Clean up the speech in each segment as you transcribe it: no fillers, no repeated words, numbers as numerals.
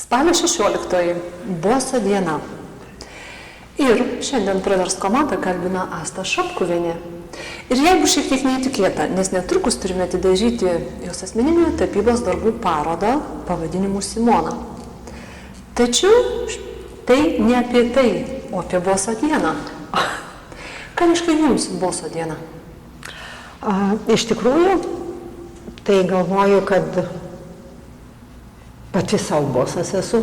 Spalio 16 boso diena. Ir šiandien Pravers komanda kalbina Asta Šapkuvienė. Ir jai bus šiek tiek neįtikėta, nes netrukus turime atidažyti jos asmeninio tapybos darbų parodą pavadinimu Simona. Tačiau tai ne apie tai, o apie boso dieną. Ką reiškia jums boso diena? Iš tikrųjų, tai galvoju, kad pati savo bosas esu.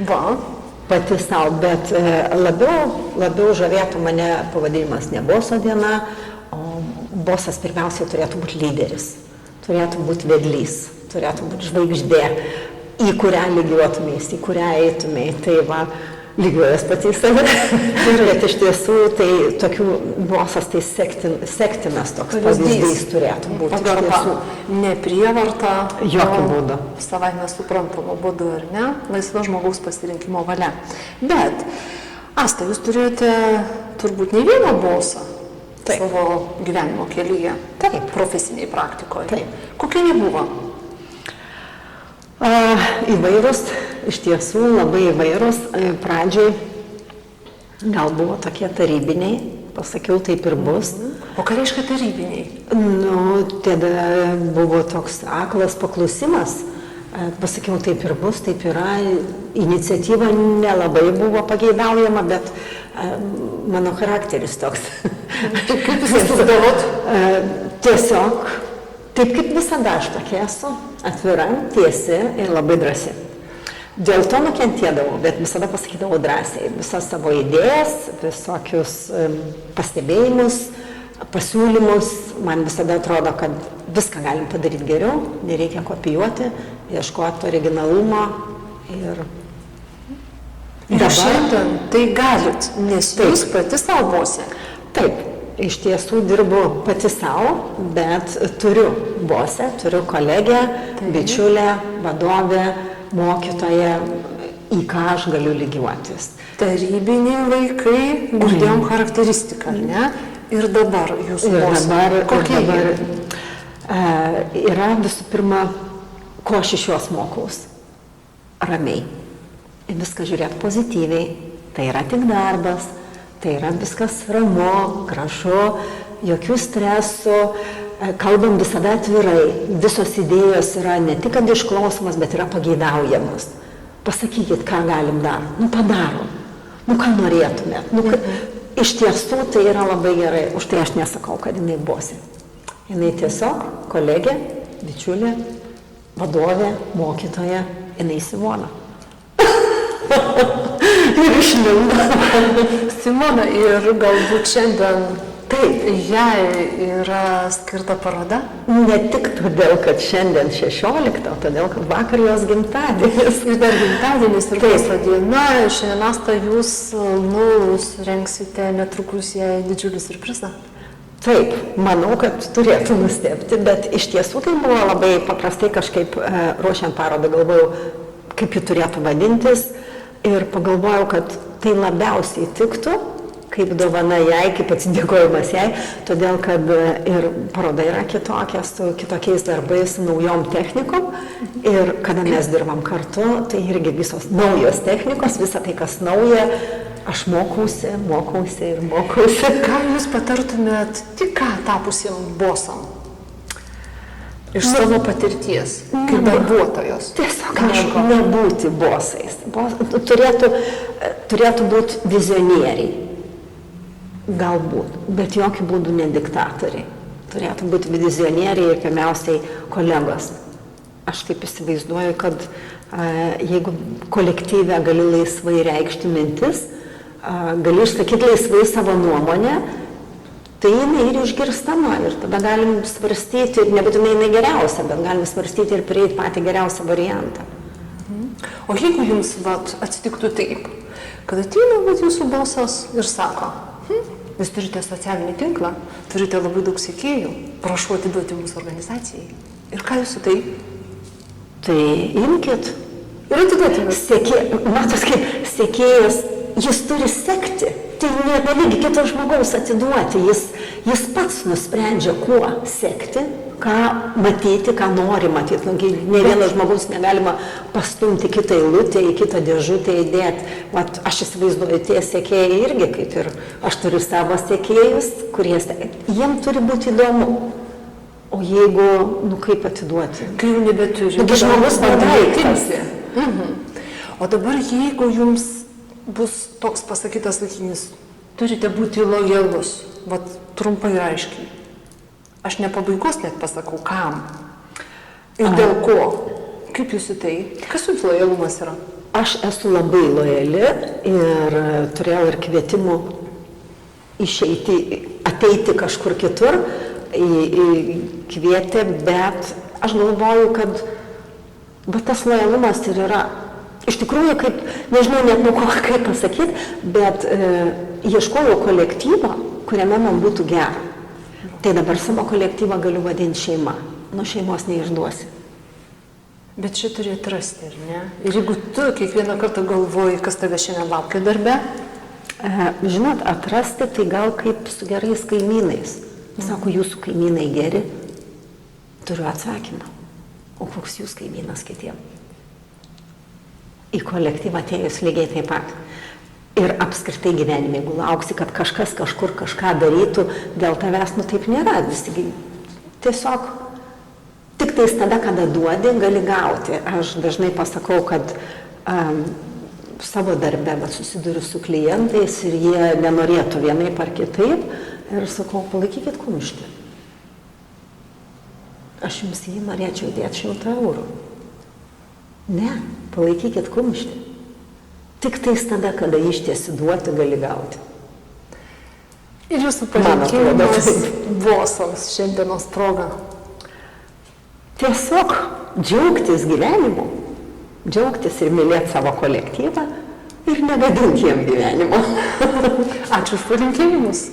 Va. Pati savo, bet labiau žavėtų mane pavadinimas ne boso diena, o bosas pirmiausiai turėtų būti lyderis, turėtų būti vedlys, turėtų būti žvaigždė, į kurią lygiuotumės, į kurią eitumės. Tai va, lygiuojas pati save. Bet iš tiesų, tai tokių bosas, tai sektinas toks pavyzdys turėtų būti. Pagarba, ne prievarta, jokiu būdu. Savaime suprantamo būdu, ar ne? Laisva žmogaus pasirinkimo valia. Bet, Asta, jūs turėjote turbūt ne vieną bosą savo gyvenimo kelyje. Taip. Profesiniai praktikoje. Taip. Kokie jie buvo? Įvairūs, iš tiesų labai įvairūs. Pradžiai gal buvo tokie tarybiniai, pasakiau, taip ir bus. O ką reiškia tarybiniai? Tada buvo toks aklas paklusimas. Pasakiau, taip ir bus, taip yra. Iniciatyva nelabai buvo pageidaujama, bet mano charakteris toks. Kaip jūs susidarot? Tiesiog, taip kaip visada aš tokia esu, atvira, tiesi ir labai drąsi. Dėl to nukentėdavau, bet visada pasakydavau drąsiai. Visas savo idėjas, visokius pastebėjimus, pasiūlymus. Man visada atrodo, kad viską galim padaryti geriau, nereikia kopijuoti, ieškoti originalumo. Ir šiandien tai galit, nes jūs pati savo bosė. Taip. Iš tiesų dirbu pati savo, bet turiu bosę, turiu kolegę, bičiulę, vadovę, mokytoją, į ką aš galiu lygiuotis. Tarybiniai laikai, girdėjom charakteristiką, ne? Ir dabar jūsų bosė. Kokie jie? Yra visų pirma, ko aš iš jos mokaus. Ramiai. Viską žiūrėti pozityviai. Tai yra tik darbas. Tai yra viskas ramu, gražu, jokių stresų, kalbam visada atvirai, visos idėjos yra ne tik kad išklausomas, bet yra pageidaujamos. Pasakykit, ką galim dar, padarom, ką norėtumėt. Iš tiesų tai yra labai gerai, už tai aš nesakau, kad jinai bosė. Jinai tiesiog kolegė, bičiulė, vadovė, mokytoja, jinai Simona. Ir išlindo. Simona, ir galbūt šiandien jai yra skirta paroda? Ne tik todėl, kad šiandien 16, o todėl, kad vakar jos gimtadienis. Ir dar gimtadienis ir boso diena. Šiandien, Asta, jūs rengsite netrukus jai didžiulį siurprizą. Taip, manau, kad turėtų nustebti, bet iš tiesų tai buvo labai paprastai kažkaip ruošiant parodą, galvojau, kaip ji turėtų vadintis. Ir pagalvojau, kad tai labiausiai tiktų, kaip dovana jai, kaip atsidėkojimas jai, todėl kad ir paroda yra kitokia, su kitokiais darbais, naujom technikom. Ir kada mes dirbam kartu, tai irgi visos naujos technikos, visa tai, kas nauja, aš mokausi ir mokausi. Ką jūs patartumėt tik ką tapusiem bosam? Iš savo patirties, kaip darbuotojos. Tiesiog nebūti bosais. Turėtų būti vizionieriai. Galbūt, bet jokių būdų ne diktatoriai. Turėtų būti vizionieriai ir pirmiausiai kolegos. Aš taip įsivaizduoju, kad jeigu kolektyve gali laisvai reikšti mintis, gali išsakyti laisvai savo nuomonę, tai jinai ir išgirstama ir tada galim svarstyti, ir nebūtinai jinai geriausia, bet galim svarstyti ir prieiti patį geriausią variantą. O jeigu jums atsitiktų taip, kad ateina jūsų bosas ir sako, jūs turite socialinį tinklą, turite labai daug sekėjų, prašau atiduoti mūsų organizacijai. Ir ką jūs su tai? Tai imkit. Ir atiduotumėt. Matos, kaip sekėjas, jis turi sekti. Tai nebelygi kito žmogaus atiduoti, jis pats nusprendžia, kuo sekti, ką matyti, ką nori matyti. Ne vienas žmogus negalima pastumti kitą eilutę, į kitą dėžutę įdėti. Vat, aš įsivaizduoju, tie sekėjai irgi, kaip ir aš turiu savo sekėjus, kurie, jiem turi būti įdomu. O jeigu, kaip atiduoti? Kai jau nebeturi. Žmogus nedaiktas. O dabar, jeigu jums bus toks pasakytas sakinys, turite būti lojalus, vat trumpai ir aiškiai. Aš ne pabaigos net pasakau, kam ir dėl ko. Kaip jūs į tai? Kas jums lojalumas yra? Aš esu labai lojali ir turėjau ir kvietimų išeiti, ateiti kažkur kitur, kvietė, bet aš galvoju, kad tas lojalumas ir yra. Iš tikrųjų, kaip, nežinau net nuo ko, kaip pasakyti, bet ieškojau kolektyvo, kuriame man būtų gera. Tai dabar savo kolektyvą galiu vadinti šeima. Nuo šeimos neišduosi. Bet čia turi atrasti, ar ne? Ir jeigu tu kiekvieną kartą galvoji, kas tave šiandien laukia darbe? Žinot, atrasti tai gal kaip su gerais kaimynais. Sako, jūsų kaimynai geri. Turiu atsakymą. O koks jūs kaimynas kitiem? Į kolektyvą atėjus lygiai taip pat. Ir apskritai gyvenime, jeigu lauksi, kad kažkas kažkur kažką darytų, dėl tavęs, taip nėra. Tiesiog tik tais tada, kada duodi, gali gauti. Aš dažnai pasakau, kad savo darbę susiduriu su klientais ir jie nenorėtų vienaip ar kitaip. Ir sakau, palaikykit kumštį. Aš jums jį norėčiau dėti 100 eurų. Ne, palaikykit kumštį. Tik tais tada, kada ištiesi duoti, gali gauti. Ir jūsų palinkėjimas bosams šiandienos proga? Tiesiog džiaugtis gyvenimu, džiaugtis ir mylėti savo kolektyvą ir negadinti jiem gyvenimo. Ačiū už palinkėjimus.